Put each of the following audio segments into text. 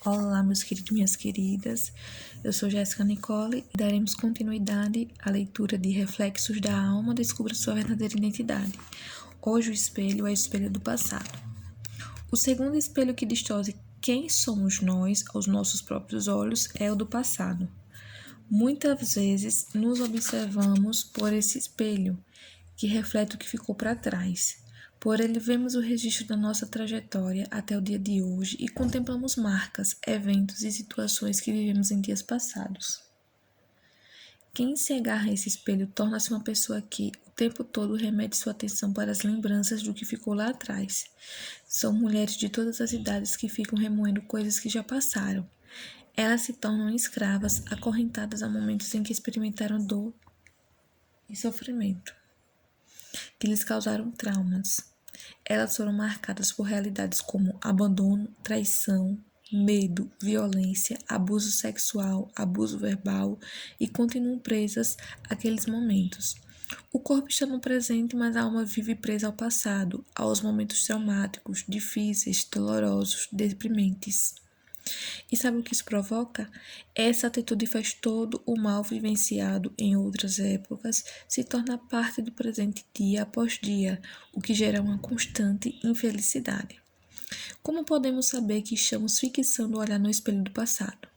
Olá, meus queridos e minhas queridas. Eu sou Jéssica Nicole e daremos continuidade à leitura de Reflexos da Alma, Descubra Sua Verdadeira Identidade. Hoje o espelho é o espelho do passado. O segundo espelho que distorce quem somos nós aos nossos próprios olhos é o do passado. Muitas vezes nos observamos por esse espelho, que reflete o que ficou para trás. Por ele vemos o registro da nossa trajetória até o dia de hoje e contemplamos marcas, eventos e situações que vivemos em dias passados. Quem se agarra a esse espelho torna-se uma pessoa que o tempo todo remete sua atenção para as lembranças do que ficou lá atrás. São mulheres de todas as idades que ficam remoendo coisas que já passaram. Elas se tornam escravas, acorrentadas a momentos em que experimentaram dor e sofrimento, que lhes causaram traumas. Elas foram marcadas por realidades como abandono, traição, medo, violência, abuso sexual, abuso verbal e continuam presas àqueles momentos. O corpo está no presente, mas a alma vive presa ao passado, aos momentos traumáticos, difíceis, dolorosos, deprimentes. E sabe o que isso provoca? Essa atitude faz todo o mal vivenciado em outras épocas se torna parte do presente dia após dia, o que gera uma constante infelicidade. Como podemos saber que estamos fixando o olhar no espelho do passado?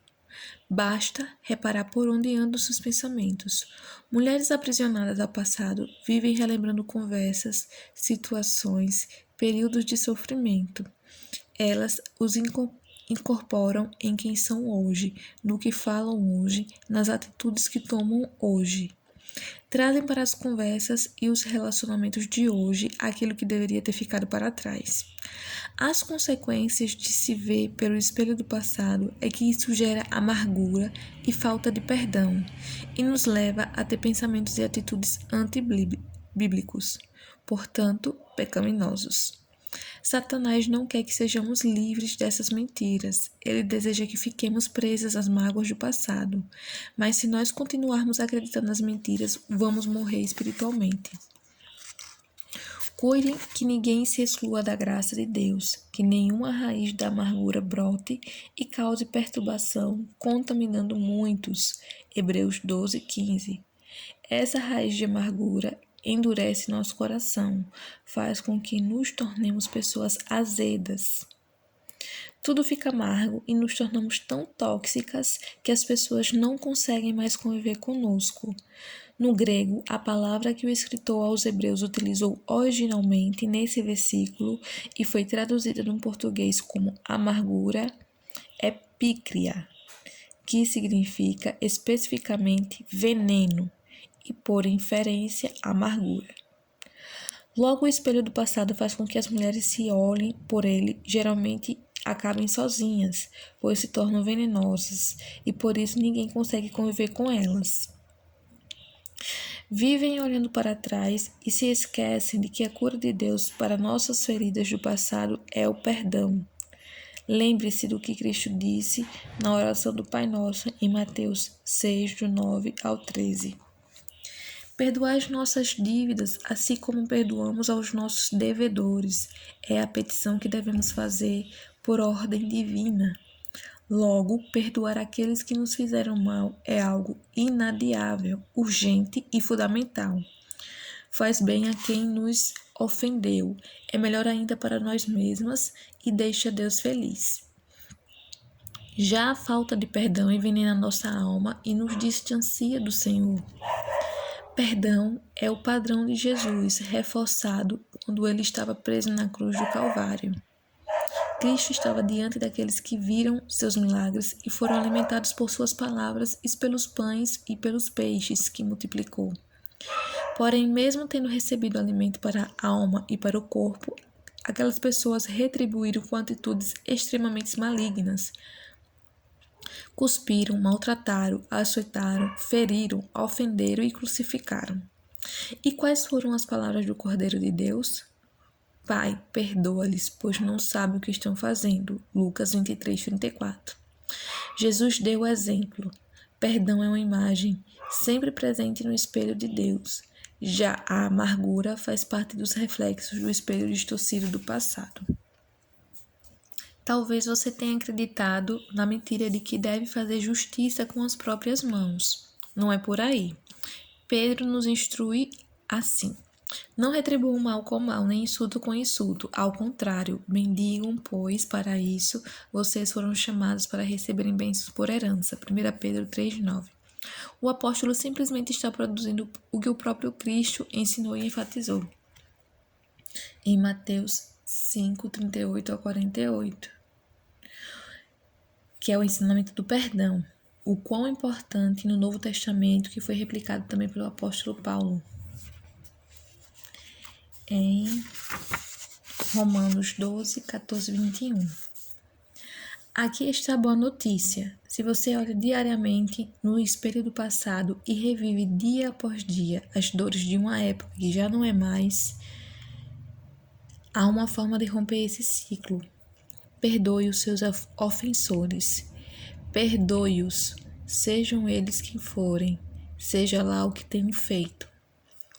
Basta reparar por onde andam seus pensamentos. Mulheres aprisionadas ao passado vivem relembrando conversas, situações, períodos de sofrimento. Elas os incorporam em quem são hoje, no que falam hoje, nas atitudes que tomam hoje. Trazem para as conversas e os relacionamentos de hoje aquilo que deveria ter ficado para trás. As consequências de se ver pelo espelho do passado é que isso gera amargura e falta de perdão e nos leva a ter pensamentos e atitudes antibíblicos, portanto, pecaminosos. Satanás não quer que sejamos livres dessas mentiras. Ele deseja que fiquemos presas às mágoas do passado. Mas se nós continuarmos acreditando nas mentiras, vamos morrer espiritualmente. Cuidem que ninguém se exclua da graça de Deus, que nenhuma raiz da amargura brote e cause perturbação, contaminando muitos. Hebreus 12:15. Essa raiz de amargura endurece nosso coração, faz com que nos tornemos pessoas azedas. Tudo fica amargo e nos tornamos tão tóxicas que as pessoas não conseguem mais conviver conosco. No grego, a palavra que o escritor aos Hebreus utilizou originalmente nesse versículo e foi traduzida no português como amargura é pícria, que significa especificamente veneno e, por inferência, amargura. Logo, o espelho do passado faz com que as mulheres se olhem por ele, geralmente acabem sozinhas, pois se tornam venenosas e por isso ninguém consegue conviver com elas. Vivem olhando para trás e se esquecem de que a cura de Deus para nossas feridas do passado é o perdão. Lembre-se do que Cristo disse na oração do Pai Nosso em Mateus 6, do 9 ao 13. Perdoai as nossas dívidas, assim como perdoamos aos nossos devedores. É a petição que devemos fazer por ordem divina. Logo, perdoar aqueles que nos fizeram mal é algo inadiável, urgente e fundamental. Faz bem a quem nos ofendeu, é melhor ainda para nós mesmas e deixa Deus feliz. Já a falta de perdão envenena nossa alma e nos distancia do Senhor. Perdão é o padrão de Jesus, reforçado quando ele estava preso na cruz do Calvário. Cristo estava diante daqueles que viram seus milagres e foram alimentados por suas palavras e pelos pães e pelos peixes que multiplicou. Porém, mesmo tendo recebido alimento para a alma e para o corpo, aquelas pessoas retribuíram com atitudes extremamente malignas. Cuspiram, maltrataram, açoitaram, feriram, ofenderam e crucificaram. E quais foram as palavras do Cordeiro de Deus? Pai, perdoa-lhes, pois não sabem o que estão fazendo. Lucas 23:34. Jesus deu o exemplo. Perdão é uma imagem, sempre presente no espelho de Deus. Já a amargura faz parte dos reflexos do espelho distorcido do passado. Talvez você tenha acreditado na mentira de que deve fazer justiça com as próprias mãos. Não é por aí. Pedro nos instrui assim: não retribuam o mal com mal, nem insulto com insulto. Ao contrário, bendigam, pois para isso vocês foram chamados para receberem bênçãos por herança. 1 Pedro 3,9. O apóstolo simplesmente está produzindo o que o próprio Cristo ensinou e enfatizou em Mateus 5:38 a 48, que é o ensinamento do perdão, o quão importante no Novo Testamento, que foi replicado também pelo apóstolo Paulo em Romanos 12, 14, 21. Aqui está a boa notícia. Se você olha diariamente no espelho do passado e revive dia após dia as dores de uma época que já não é mais, há uma forma de romper esse ciclo. Perdoe os seus ofensores. Perdoe-os, sejam eles quem forem, seja lá o que tenham feito.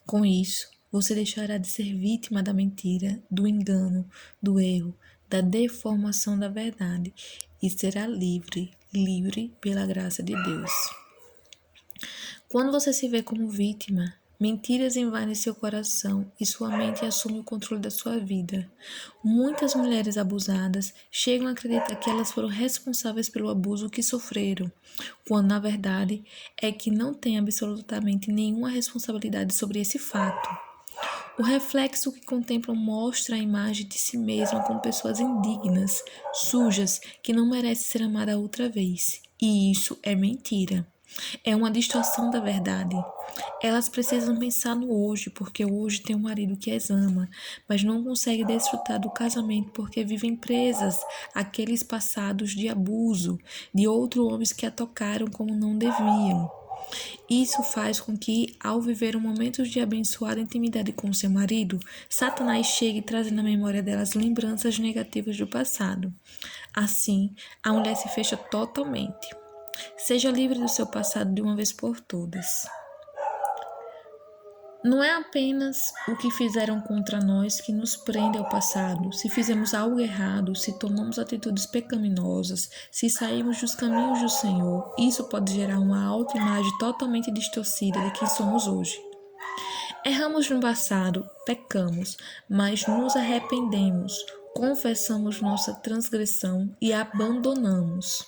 Com isso, você deixará de ser vítima da mentira, do engano, do erro, da deformação da verdade e será livre pela graça de Deus. Quando você se vê como vítima, mentiras invadem seu coração e sua mente assume o controle da sua vida. Muitas mulheres abusadas chegam a acreditar que elas foram responsáveis pelo abuso que sofreram, quando na verdade é que não têm absolutamente nenhuma responsabilidade sobre esse fato. O reflexo que contemplam mostra a imagem de si mesma como pessoas indignas, sujas, que não merecem ser amadas outra vez. E isso é mentira. É uma distorção da verdade. Elas precisam pensar no hoje, porque hoje tem um marido que as ama, mas não consegue desfrutar do casamento porque vivem presas àqueles passados de abuso, de outros homens que a tocaram como não deviam. Isso faz com que, ao viver um momento de abençoada intimidade com seu marido, Satanás chegue trazendo à memória delas lembranças negativas do passado. Assim, a mulher se fecha totalmente. Seja livre do seu passado de uma vez por todas. Não é apenas o que fizeram contra nós que nos prende ao passado. Se fizemos algo errado, se tomamos atitudes pecaminosas, se saímos dos caminhos do Senhor, isso pode gerar uma autoimagem totalmente distorcida de quem somos hoje. Erramos no passado, pecamos, mas nos arrependemos, confessamos nossa transgressão e abandonamos.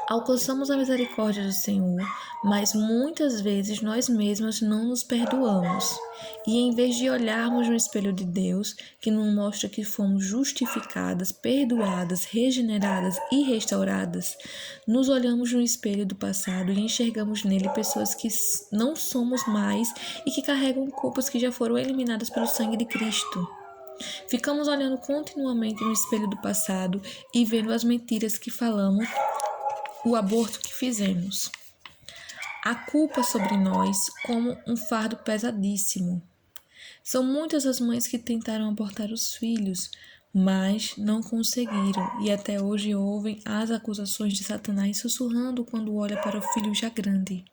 Alcançamos a misericórdia do Senhor, mas muitas vezes nós mesmos não nos perdoamos. E em vez de olharmos no espelho de Deus, que nos mostra que fomos justificadas, perdoadas, regeneradas e restauradas, nos olhamos no espelho do passado e enxergamos nele pessoas que não somos mais e que carregam culpas que já foram eliminadas pelo sangue de Cristo. Ficamos olhando continuamente no espelho do passado e vendo as mentiras que falamos, o aborto que fizemos. A culpa sobre nós como um fardo pesadíssimo. São muitas as mães que tentaram abortar os filhos, mas não conseguiram e até hoje ouvem as acusações de Satanás sussurrando quando olha para o filho já grande.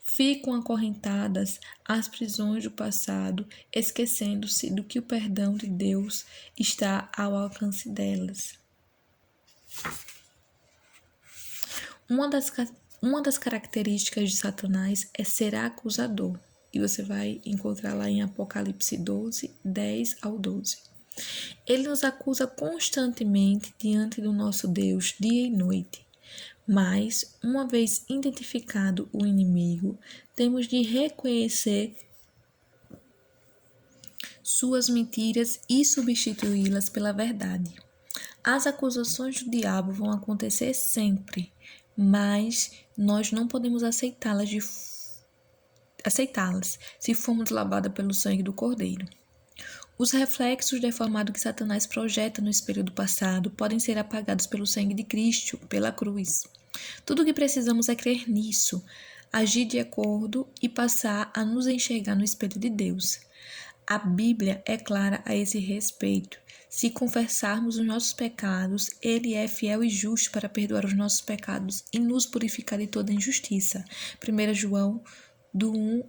Ficam acorrentadas às prisões do passado, esquecendo-se do que o perdão de Deus está ao alcance delas. Uma das características de Satanás é ser acusador. E você vai encontrar lá em Apocalipse 12, 10 ao 12. Ele nos acusa constantemente diante do nosso Deus, dia e noite. Mas, uma vez identificado o inimigo, temos de reconhecer suas mentiras e substituí-las pela verdade. As acusações do diabo vão acontecer sempre, mas nós não podemos aceitá-las se formos lavadas pelo sangue do Cordeiro. Os reflexos deformados que Satanás projeta no espelho do passado podem ser apagados pelo sangue de Cristo, pela cruz. Tudo o que precisamos é crer nisso, agir de acordo e passar a nos enxergar no espelho de Deus. A Bíblia é clara a esse respeito. Se confessarmos os nossos pecados, Ele é fiel e justo para perdoar os nossos pecados e nos purificar de toda injustiça. 1 João 1,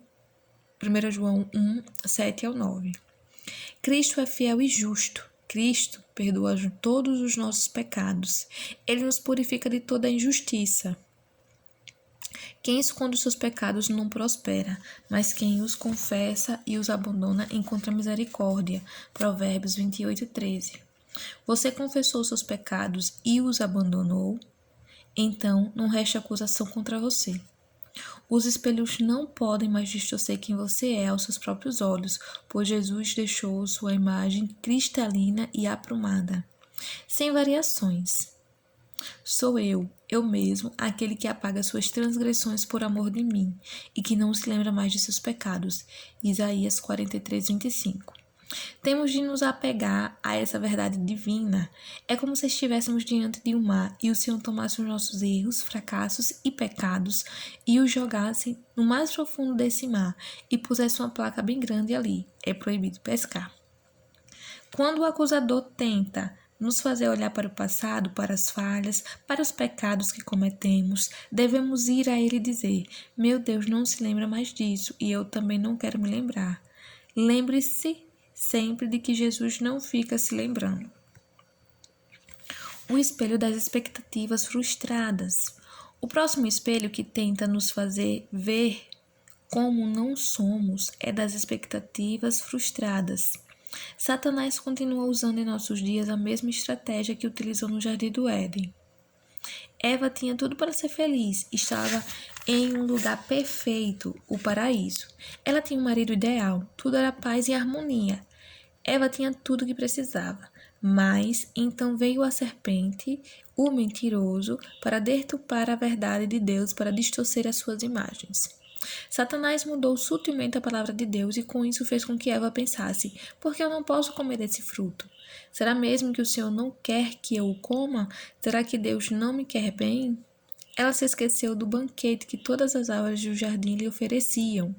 7 ao 9. Cristo é fiel e justo. Cristo perdoa todos os nossos pecados. Ele nos purifica de toda a injustiça. Quem esconde os seus pecados não prospera, mas quem os confessa e os abandona encontra misericórdia. Provérbios 28:13. Você confessou seus pecados e os abandonou? Então não resta acusação contra você. Os espelhos não podem mais distorcer quem você é aos seus próprios olhos, pois Jesus deixou sua imagem cristalina e aprumada, sem variações. Sou eu mesmo, aquele que apaga suas transgressões por amor de mim e que não se lembra mais de seus pecados. Isaías 43:25. Temos de nos apegar a essa verdade divina. É como se estivéssemos diante de um mar e o Senhor tomasse os nossos erros, fracassos e pecados e os jogasse no mais profundo desse mar e pusesse uma placa bem grande ali. É proibido pescar. Quando o acusador tenta nos fazer olhar para o passado, para as falhas, para os pecados que cometemos, devemos ir a ele e dizer: meu Deus não se lembra mais disso e eu também não quero me lembrar. Lembre-se sempre de que Jesus não fica se lembrando. O espelho das expectativas frustradas. O próximo espelho que tenta nos fazer ver como não somos é das expectativas frustradas. Satanás continua usando em nossos dias a mesma estratégia que utilizou no Jardim do Éden. Eva tinha tudo para ser feliz, estava em um lugar perfeito, o paraíso. Ela tinha um marido ideal, tudo era paz e harmonia. Eva tinha tudo o que precisava, mas então veio a serpente, o mentiroso, para deturpar a verdade de Deus, para distorcer as suas imagens. Satanás mudou sutilmente a palavra de Deus e com isso fez com que Eva pensasse: por que eu não posso comer desse fruto? Será mesmo que o Senhor não quer que eu o coma? Será que Deus não me quer bem? Ela se esqueceu do banquete que todas as árvores do jardim lhe ofereciam.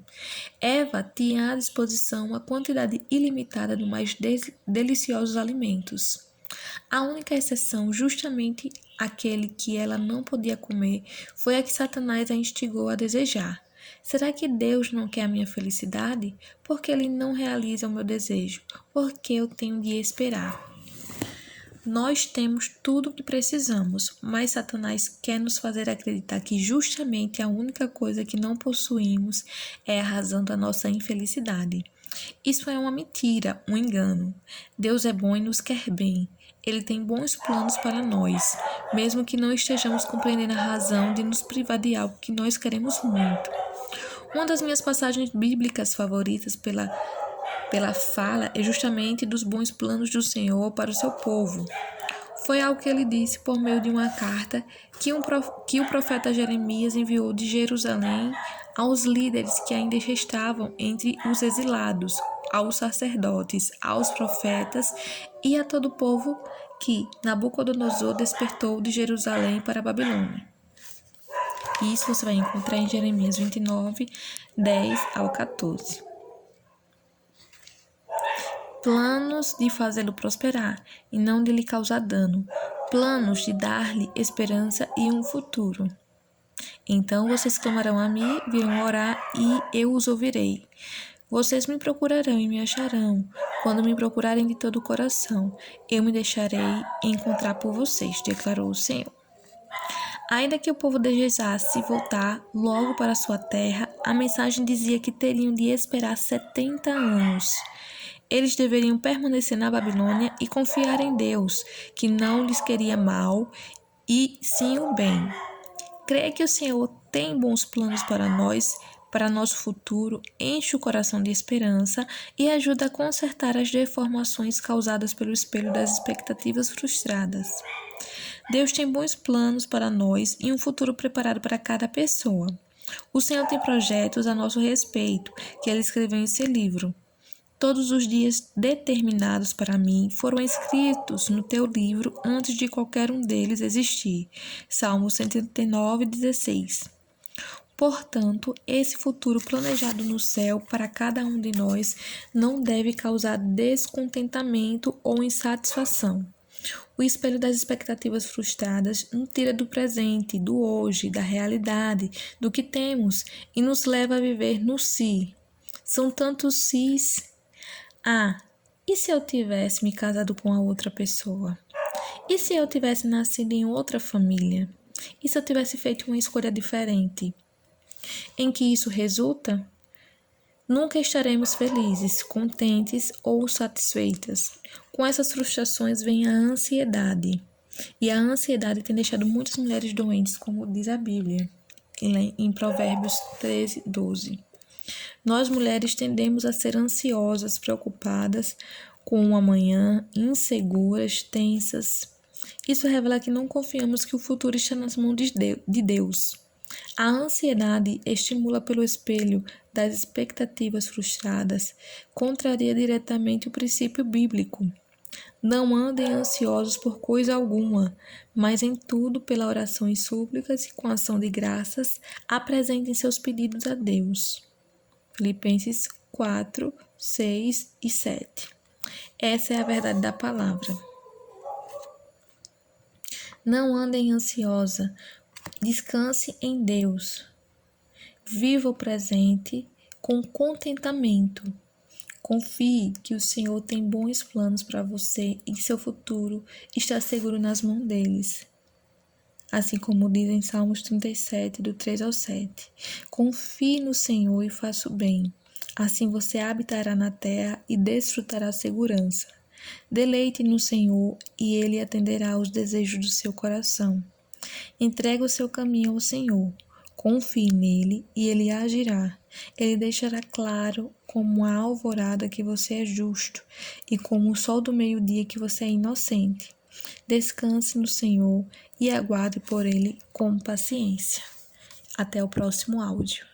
Eva tinha à disposição uma quantidade ilimitada dos mais deliciosos alimentos. A única exceção, justamente aquele que ela não podia comer, foi a que Satanás a instigou a desejar. Será que Deus não quer a minha felicidade? Por que Ele não realiza o meu desejo? Por que eu tenho de esperar? Nós temos tudo o que precisamos, mas Satanás quer nos fazer acreditar que justamente a única coisa que não possuímos é a razão da nossa infelicidade. Isso é uma mentira, um engano. Deus é bom e nos quer bem. Ele tem bons planos para nós, mesmo que não estejamos compreendendo a razão de nos privar de algo que nós queremos muito. Uma das minhas passagens bíblicas favoritas pela fala é justamente dos bons planos do Senhor para o seu povo. Foi algo que ele disse por meio de uma carta que o profeta Jeremias enviou de Jerusalém aos líderes que ainda estavam entre os exilados, aos sacerdotes, aos profetas e a todo o povo que Nabucodonosor despertou de Jerusalém para a Babilônia. Isso você vai encontrar em Jeremias 29, 10 ao 14. Planos de fazê-lo prosperar e não de lhe causar dano. Planos de dar-lhe esperança e um futuro. Então vocês clamarão a mim, virão orar e eu os ouvirei. Vocês me procurarão e me acharão. Quando me procurarem de todo o coração, eu me deixarei encontrar por vocês, declarou o Senhor. Ainda que o povo desejasse voltar logo para sua terra, a mensagem dizia que teriam de esperar 70 anos. Eles deveriam permanecer na Babilônia e confiar em Deus, que não lhes queria mal e sim o bem. Creia que o Senhor tem bons planos para nós, para nosso futuro, enche o coração de esperança e ajuda a consertar as deformações causadas pelo espelho das expectativas frustradas. Deus tem bons planos para nós e um futuro preparado para cada pessoa. O Senhor tem projetos a nosso respeito, que Ele escreveu em seu livro. Todos os dias determinados para mim foram escritos no teu livro antes de qualquer um deles existir. Salmo 139:16. Portanto, esse futuro planejado no céu para cada um de nós não deve causar descontentamento ou insatisfação. O espelho das expectativas frustradas nos tira do presente, do hoje, da realidade, do que temos e nos leva a viver no si. São tantos sis. E se eu tivesse me casado com a outra pessoa? E se eu tivesse nascido em outra família? E se eu tivesse feito uma escolha diferente? Em que isso resulta? Nunca estaremos felizes, contentes ou satisfeitas. Com essas frustrações vem a ansiedade. E a ansiedade tem deixado muitas mulheres doentes, como diz a Bíblia, em Provérbios 13, 12. Nós mulheres tendemos a ser ansiosas, preocupadas com o amanhã, inseguras, tensas. Isso revela que não confiamos que o futuro está nas mãos de Deus. A ansiedade, estimula pelo espelho das expectativas frustradas, contraria diretamente o princípio bíblico. Não andem ansiosos por coisa alguma, mas em tudo, pela oração e súplicas e com ação de graças, apresentem seus pedidos a Deus. Filipenses 4, 6 e 7. Essa é a verdade da palavra. Não andem ansiosa, descanse em Deus. Viva o presente com contentamento. Confie que o Senhor tem bons planos para você e seu futuro está seguro nas mãos deles. Assim como diz em Salmos 37, do 3 ao 7. Confie no Senhor e faça o bem. Assim você habitará na terra e desfrutará segurança. Deleite no Senhor e Ele atenderá aos desejos do seu coração. Entregue o seu caminho ao Senhor. Confie nele e Ele agirá. Ele deixará claro como a alvorada que você é justo e como o sol do meio-dia que você é inocente. Descanse no Senhor e aguarde por Ele com paciência. Até o próximo áudio.